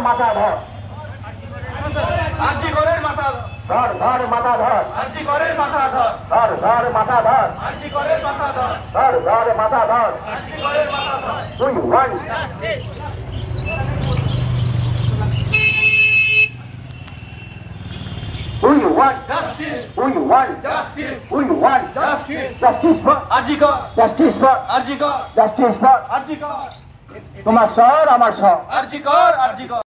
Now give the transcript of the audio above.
মাথা ধর আরজি করের মাথা ধর ধর মাথা ধর আরজি করের মাথা ধর ধর ধর মাথা ধর আরজি করের মাথা ধর ধর ধর মাথা ধর আরজি করের মাথা ধর We want justice. We want justice. We want justice. We want justice. Justice for Arjikar. Justice for Arjikar. Justice for Arjikar. তোমার শহর আমার শহর Arjikar.